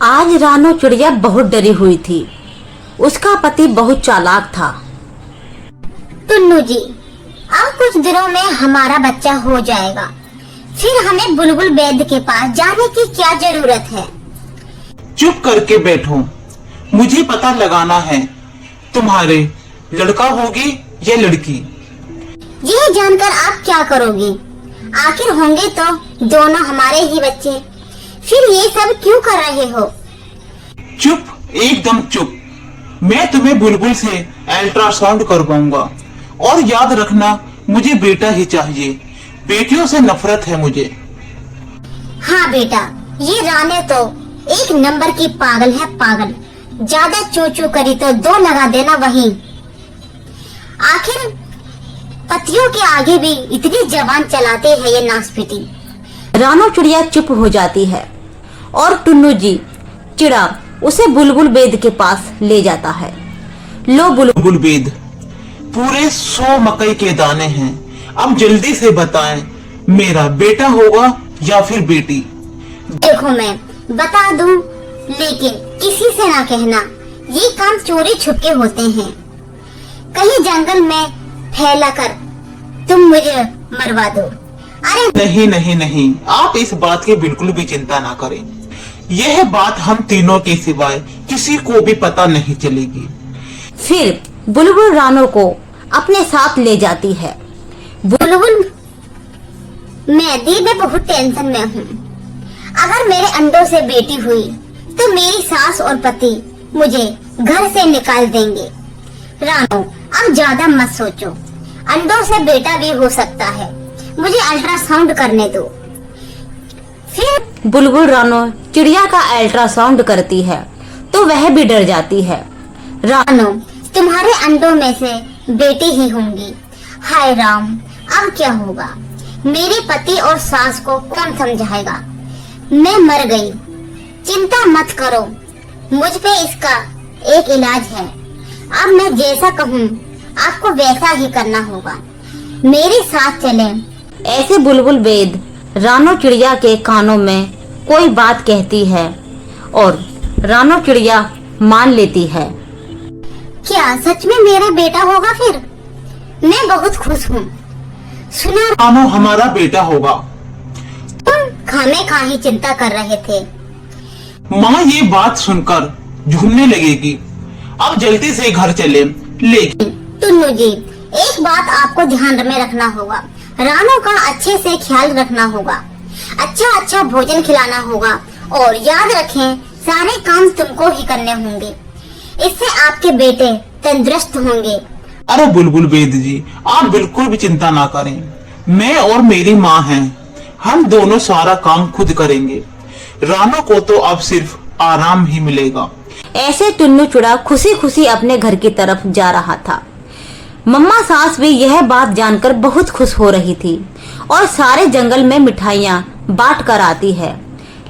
आज रानो चिड़िया बहुत डरी हुई थी। उसका पति बहुत चालाक था। टुन्नू जी, अब कुछ दिनों में हमारा बच्चा हो जाएगा, फिर हमें बुलबुल वैद्य के पास जाने की क्या जरूरत है। चुप करके बैठो, मुझे पता लगाना है तुम्हारे लड़का होगी या लड़की। यह जानकर आप क्या करोगे? आखिर होंगे तो दोनों हमारे ही बच्चे, फिर ये सब क्यों कर रहे हो? चुप, एकदम चुप। मैं तुम्हें बुलबुल से अल्ट्रासाउंड करवाऊंगा और याद रखना मुझे बेटा ही चाहिए, बेटियों से नफरत है मुझे। हाँ बेटा, ये राने तो एक नंबर की पागल है, पागल। ज्यादा चू चू करी तो 2 लगा देना वहीं। आखिर पतियों के आगे भी इतनी जबान चलाते हैं ये नासपीटी। रानो चिड़िया चुप हो जाती है और टुन्नू जी चिड़ा उसे बुलबुल वैद्य के पास ले जाता है। लो बुलबुल वैद्य, पूरे 100 मकई के दाने हैं, अब जल्दी से बताएं मेरा बेटा होगा या फिर बेटी। देखो मैं बता दूं, लेकिन किसी से ना कहना, ये काम चोरी छुपके होते हैं। कहीं जंगल में फैला कर तुम मुझे मरवा दो। अरे नहीं नहीं नहीं, आप इस बात की बिल्कुल भी चिंता ना करें। यह बात हम तीनों के सिवाय किसी को भी पता नहीं चलेगी। फिर बुलबुल रानो को अपने साथ ले जाती है। बुलबुल, मैं बहुत टेंशन में हूँ। अगर मेरे अंडों से बेटी हुई तो मेरी सास और पति मुझे घर से निकाल देंगे। रानो, अब ज्यादा मत सोचो, अंडों से बेटा भी हो सकता है। मुझे अल्ट्रासाउंड करने दो। फिर बुलबुल रानो चिड़िया का अल्ट्रासाउंड करती है तो वह भी डर जाती है। रानो, तुम्हारे अंडों में से बेटी ही होंगी। हाय राम, अब क्या होगा? मेरे पति और सास को कौन समझाएगा? मैं मर गई। चिंता मत करो, मुझ पे इसका एक इलाज है। अब मैं जैसा कहूँ आपको वैसा ही करना होगा। मेरे साथ चलें। ऐसे बुलबुल वैद्य रानो चिड़िया के कानों में कोई बात कहती है और रानो चिड़िया मान लेती है। क्या सच में मेरा बेटा होगा? फिर मैं बहुत खुश हूँ। सुना रानो, हमारा बेटा होगा। तुम खामेखाही चिंता कर रहे थे। माँ ये बात सुनकर झूमने लगेगी। अब जल्दी से घर चले। लेकिन टुन्नू जी, एक बात आपको ध्यान में रखना होगा। रानो का अच्छे से ख्याल रखना होगा, अच्छा भोजन खिलाना होगा और याद रखें सारे काम तुमको ही करने होंगे। इससे आपके बेटे तंदुरुस्त होंगे। अरे बुलबुल वैद्य जी, आप बिल्कुल भी चिंता ना करें। मैं और मेरी माँ हैं, हम दोनों सारा काम खुद करेंगे। रानो को तो अब सिर्फ आराम ही मिलेगा। ऐसे टुन्नू चिड़ा खुशी खुशी अपने घर की तरफ जा रहा था। मम्मा सास भी यह बात जानकर बहुत खुश हो रही थी और सारे जंगल में मिठाइयाँ बांट कर आती है।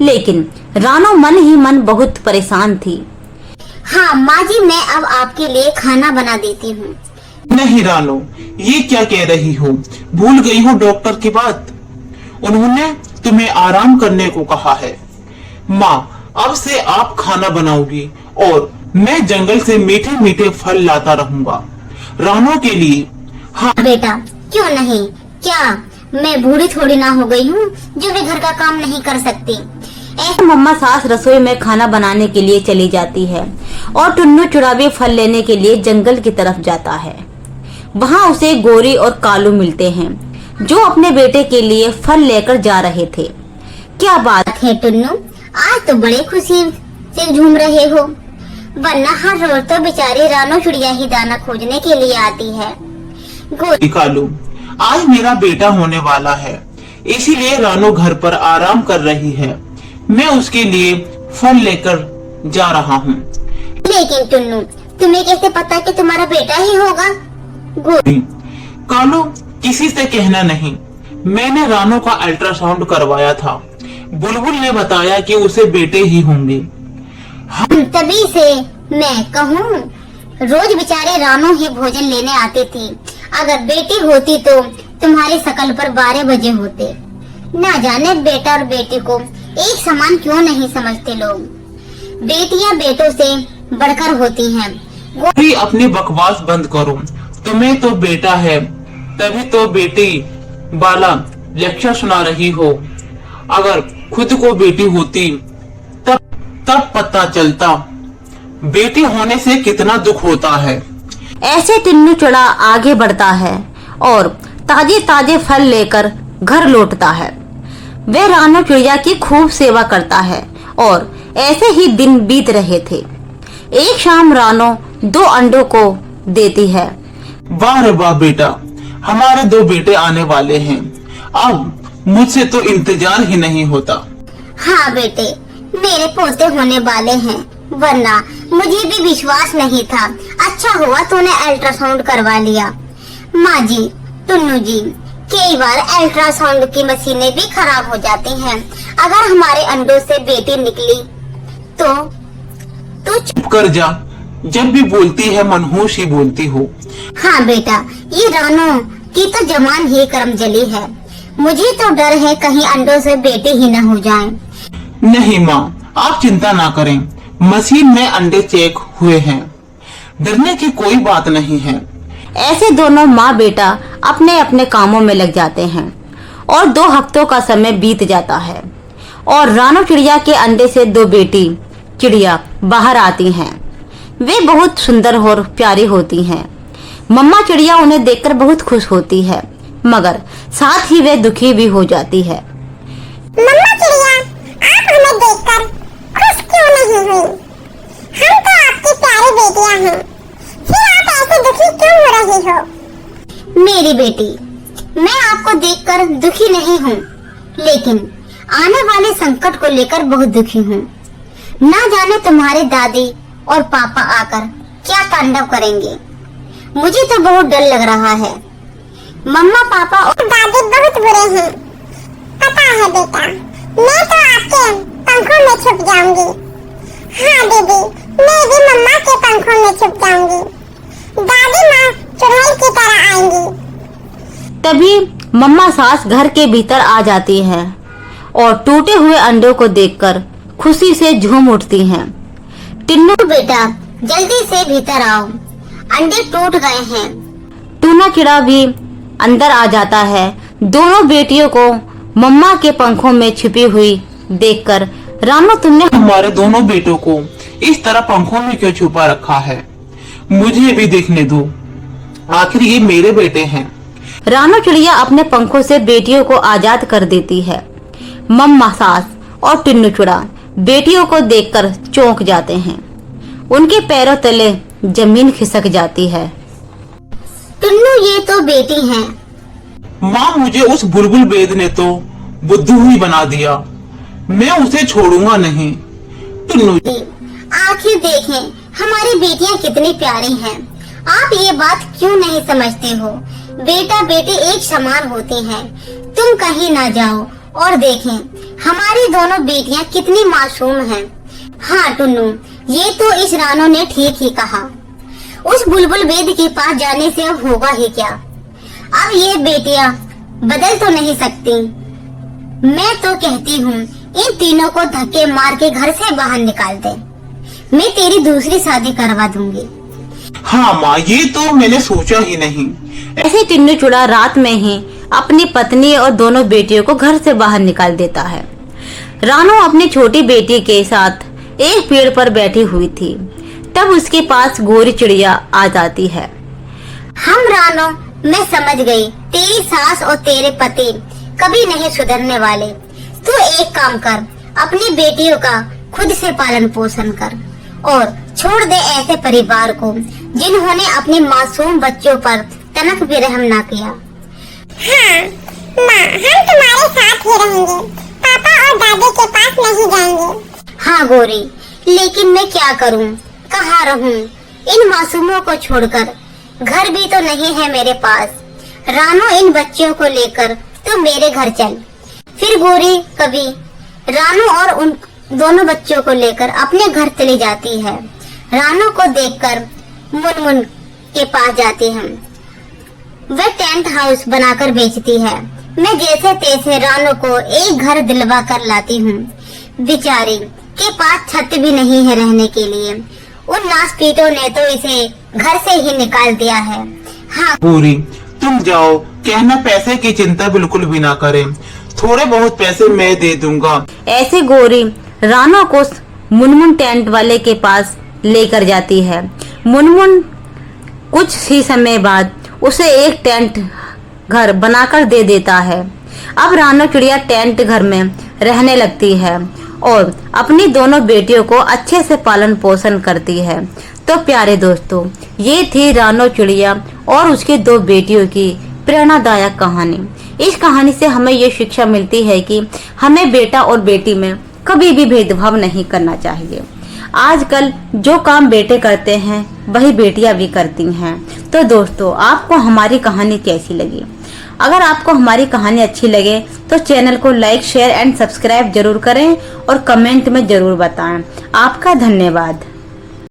लेकिन रानो मन ही मन बहुत परेशान थी। हाँ माँ जी, मैं अब आपके लिए खाना बना देती हूँ। नहीं रानो, ये क्या कह रही हो? भूल गई हो डॉक्टर की बात? उन्होंने तुम्हें आराम करने को कहा है। माँ, अब से आप खाना बनाओगी और मैं जंगल से मीठे मीठे फल लाता रहूंगा रानो के लिए। हाँ बेटा, क्यों नहीं? क्या मैं बूढ़ी थोड़ी ना हो गई हूँ जो भी घर का काम नहीं कर सकती? मम्मा सास रसोई में खाना बनाने के लिए चली जाती है और टुन्नू चिड़ा भी फल लेने के लिए जंगल की तरफ जाता है। वहाँ उसे गोरी और कालू मिलते हैं जो अपने बेटे के लिए फल लेकर जा रहे थे। क्या बात है टुन्नू, आज तो बड़े खुशी से झूम रहे हो, वरना हर रोज तो बेचारी रानो चिड़िया ही दाना खोजने के लिए आती है। गोरी कालू, आज मेरा बेटा होने वाला है, इसीलिए रानो घर पर आराम कर रही है। मैं उसके लिए फल लेकर जा रहा हूँ। लेकिन टुन्नू, तुम्हें कैसे पता कि तुम्हारा बेटा ही होगा? गोरी कालू, किसी से कहना नहीं। मैंने रानो का अल्ट्रासाउंड करवाया था। बुलबुल ने बताया कि उसे बेटे ही होंगे। तभी से मैं कहूँ, रोज बेचारे रानो ही भोजन लेने आती थी। अगर बेटी होती तो तुम्हारी शकल पर 12 बजे होते। ना जाने बेटा और बेटी को एक समान क्यों नहीं समझते लोग। बेटियां बेटों से बढ़कर होती हैं। भी अपनी बकवास बंद करो। तुम्हें तो बेटा है, तभी तो बेटी वाला लेक्चर सुना रही हो। अगर खुद को बेटी होती तब पता चलता बेटी होने से कितना दुख होता है। ऐसे टिन्नू चुड़ा आगे बढ़ता है और ताजे ताजे फल लेकर घर लौटता है। वह रानो चिड़िया की खूब सेवा करता है और ऐसे ही दिन बीत रहे थे। एक शाम रानो 2 अंडों को देती है। वाह रे वाह बेटा, हमारे 2 बेटे आने वाले हैं। अब मुझसे तो इंतजार ही नहीं होता। हाँ बेटे, मेरे पोते होने वाले हैं, वरना मुझे भी विश्वास नहीं था। अच्छा हुआ तूने अल्ट्रासाउंड करवा लिया। माँ जी, टुन्नू जी, कई बार अल्ट्रासाउंड की मशीनें भी खराब हो जाती हैं। अगर हमारे अंडों से बेटी निकली तो तू चुप कर जा, जब भी बोलती है मनहूस ही बोलती हो। हाँ बेटा, ये रानो की तो जवान ही कर्मजली है। मुझे तो डर है कहीं अंडों से बेटे ही न हो जाएं। नहीं माँ, आप चिंता ना करें, मशीन में अंडे चेक हुए हैं, डरने की कोई बात नहीं है। ऐसे दोनों माँ बेटा अपने अपने कामों में लग जाते हैं और 2 हफ्तों का समय बीत जाता है और रानो चिड़िया के अंडे से 2 बेटी चिड़िया बाहर आती हैं। वे बहुत सुंदर और प्यारी होती हैं। मम्मा चिड़िया उन्हें देखकर बहुत खुश होती है, मगर साथ ही वे दुखी भी हो जाती है। मम्मा चिड़िया, आप हमें देखकर खुश क्यों नहीं हुई? हम तो आपकी प्यारी बेटियां हैं, फिर आप ऐसे दुखी क्यों हो रही हो? मेरी बेटी, मैं आपको देखकर दुखी नहीं हूँ, लेकिन आने वाले संकट को लेकर बहुत दुखी हूँ। ना जाने तुम्हारे दादी और पापा आकर क्या तांडव करेंगे। मुझे तो बहुत डर लग रहा है। मम्मा पापा और दादी बहुत बुरे हैं। पता है बेटा, मैं तो आपके पंखों में छुप जाऊंगी। हाँ दीदी, मैं भी मम्मा के पंखों में छुप जाऊंगी। दादी माँ चुड़ैल की तरह आएंगी। तभी मम्मा सास घर के भीतर आ जाती है और टूटे हुए अंडों को देखकर खुशी से झूम उठती हैं। टिन्नू बेटा, जल्दी से भीतर आओ, अंडे टूट गए हैं। टूना चिड़ा भी अंदर आ जाता है। दोनों बेटियों को मम्मा के पंखों में छिपी हुई देखकर रानो तुमने हमारे दोनों बेटों को इस तरह पंखों में क्यों छुपा रखा है? मुझे भी देखने दो, आखिर ये मेरे बेटे हैं। रानो चिड़िया अपने पंखों से बेटियों को आजाद कर देती है। मम्मा सास और टिन्नू चिड़ा बेटियों को देखकर चौंक जाते हैं। उनके पैरों तले जमीन खिसक जाती है। टुन्नू, ये तो बेटी हैं। माँ, मुझे उस बुलबुल बेद ने तो बुद्धू ही बना दिया। मैं उसे छोड़ूंगा नहीं। टुन्नू, आखिर देखें हमारी बेटियां कितनी प्यारी हैं। आप ये बात क्यों नहीं समझते हो? बेटा बेटी एक समान होती हैं। तुम कहीं ना जाओ और देखें हमारी दोनों बेटियां कितनी मासूम हैं। हाँ टुन्नू, ये तो इस रानो ने ठीक ही कहा। उस बुलबुल बेद के पास जाने से अब होगा ही क्या? अब ये बेटियां बदल तो नहीं सकती। मैं तो कहती हूँ इन तीनों को धक्के मार के घर से बाहर निकाल दे। मैं तेरी दूसरी शादी करवा दूंगी। हाँ माँ, ये तो मैंने सोचा ही नहीं। ऐसे टिन्नू चुड़ा रात में ही अपनी पत्नी और दोनों बेटियों को घर से बाहर निकाल देता है। रानो अपनी छोटी बेटी के साथ एक पेड़ पर बैठी हुई थी। तब उसके पास गोरी चिड़िया आ जाती है। हम रानो, मैं समझ गई, तेरी सास और तेरे पति कभी नहीं सुधरने वाले। तू एक काम कर, अपनी बेटियों का खुद से पालन पोषण कर और छोड़ दे ऐसे परिवार को जिन्होंने अपने मासूम बच्चों पर तनक भी रहम ना किया। हाँ माँ, हम तुम्हारे साथ ही रहेंगे, पापा और दादी के पास नहीं जाएंगे। हाँ गोरी, लेकिन मैं क्या करूँ, कहाँ रहूँ? इन मासूमों को छोड़कर घर भी तो नहीं है मेरे पास। रानो, इन बच्चों को लेकर तू मेरे घर चल। फिर गोरी कभी रानो और उन दोनों बच्चों को लेकर अपने घर चली जाती है। रानो को देखकर मुनमुन के पास जाती है। वह टेंट हाउस बनाकर बेचती है। मैं जैसे तैसे रानो को एक घर दिलवा कर लाती हूँ। बेचारी के पास छत भी नहीं है रहने के लिए। उन नासपीटों ने तो इसे घर से ही निकाल दिया है। हाँ पूरी, तुम जाओ, कहना पैसे की चिंता बिल्कुल भी ना करें, थोड़े बहुत पैसे मैं दे दूंगा। ऐसे गौरी रानो को मुनमुन टेंट वाले के पास लेकर जाती है। मुनमुन कुछ ही समय बाद उसे एक टेंट घर बनाकर दे देता है। अब रानो चिड़िया टेंट घर में रहने लगती है और अपनी दोनों बेटियों को अच्छे से पालन पोषण करती है। तो प्यारे दोस्तों, ये थी रानो चिड़िया और उसकी दो बेटियों की प्रेरणादायक कहानी। इस कहानी से हमें ये शिक्षा मिलती है कि हमें बेटा और बेटी में कभी भी भेदभाव नहीं करना चाहिए। आजकल जो काम बेटे करते हैं वही बेटियां भी करती हैं। तो दोस्तों, आपको हमारी कहानी कैसी लगी? अगर आपको हमारी कहानी अच्छी लगे तो चैनल को लाइक, शेयर एंड सब्सक्राइब जरूर करें और कमेंट में जरूर बताएं। आपका धन्यवाद।